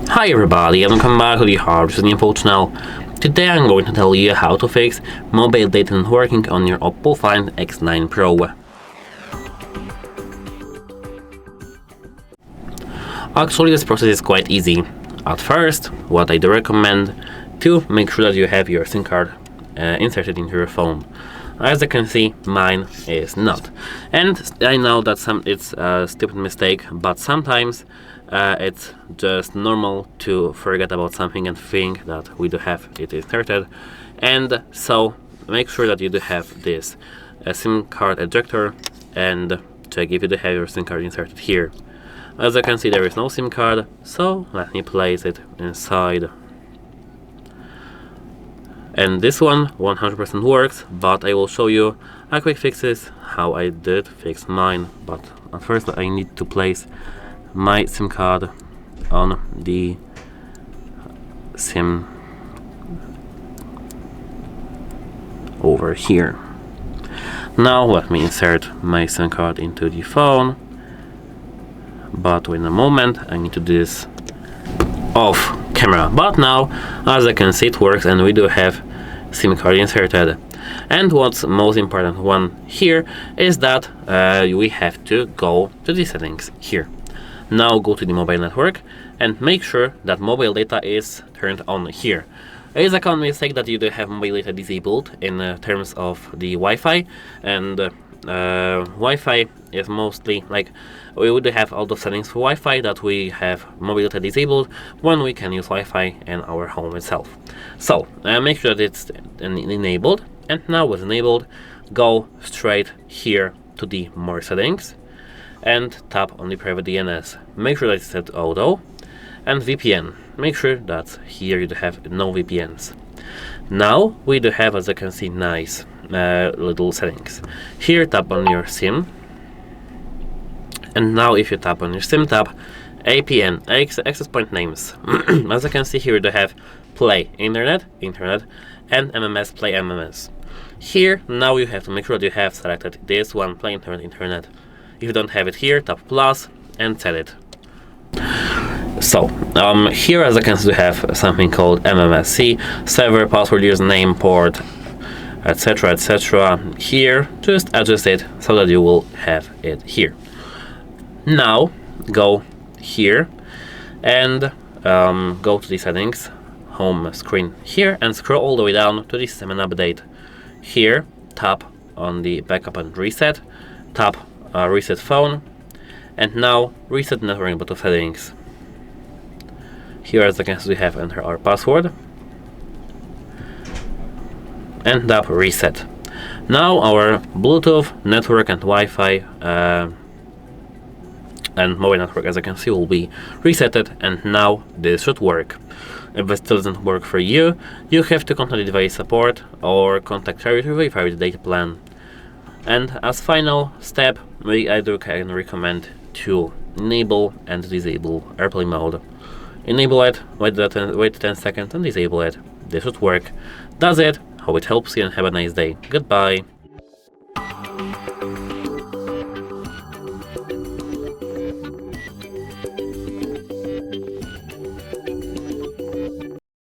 Hi everybody, and welcome back to the HardReset.Info channel. Today I'm going to tell you how to fix mobile data not working on your OPPO Find X9 Pro. Actually, this process is quite easy. At first, what I do recommend to make sure that you have your SIM card inserted into your phone. As you can see, mine is not. And I know that it's a stupid mistake, but sometimes it's just normal to forget about something and think that we do have it inserted. And so make sure that you do have this SIM card ejector and check if you do have your SIM card inserted here. As you can see, there is no SIM card, so let me place it inside. And this one 100% works, but I will show you a quick fixes how I did fix mine. But at first I need to place my SIM card on the SIM over here. Now let me insert my SIM card into the phone, but in a moment I need to do this off camera. But now, as I can see, it works and we do have SIM card inserted. And what's most important one here is that we have to go to the settings here. Now go to the mobile network and make sure that mobile data is turned on here. It is a common mistake that you do have mobile data disabled in terms of the Wi-Fi, and Wi-Fi is mostly like we would have all the settings for Wi-Fi that we have mobile data disabled when we can use Wi-Fi in our home itself. So make sure that it's enabled, and now with enabled, go straight here to the more settings and tap on the private DNS. Make sure that it's set to auto, and VPN. Make sure that here you do have no VPNs. Now we do have, as you can see, nice little settings. Here tap on your SIM, and now if you tap on your SIM tab, APN, access point names. As you can see here, you have play internet, and MMS, play MMS. Here now you have to make sure that you have selected this one, play internet. If you don't have it here, tap plus and set it. So here, as I can see, we have something called MMSC, server, password, username, port, etc, etc. Here just adjust it so that you will have it here. Now go here and go to the settings home screen here and scroll all the way down to the system and update. Here tap on the backup and reset, tap reset phone, and now reset network Bluetooth settings. Here, as I can see, we have enter our password and tap reset. Now our Bluetooth network and Wi-Fi and mobile network, as I can see, will be resetted, and now this should work. If it still doesn't work for you, you have to contact the device support or contact Charity to verify the data plan. And as final step, I do recommend to enable and disable airplane mode. Enable it, wait 10 seconds and disable it. This should work. That's it. Hope it helps you and have a nice day. Goodbye.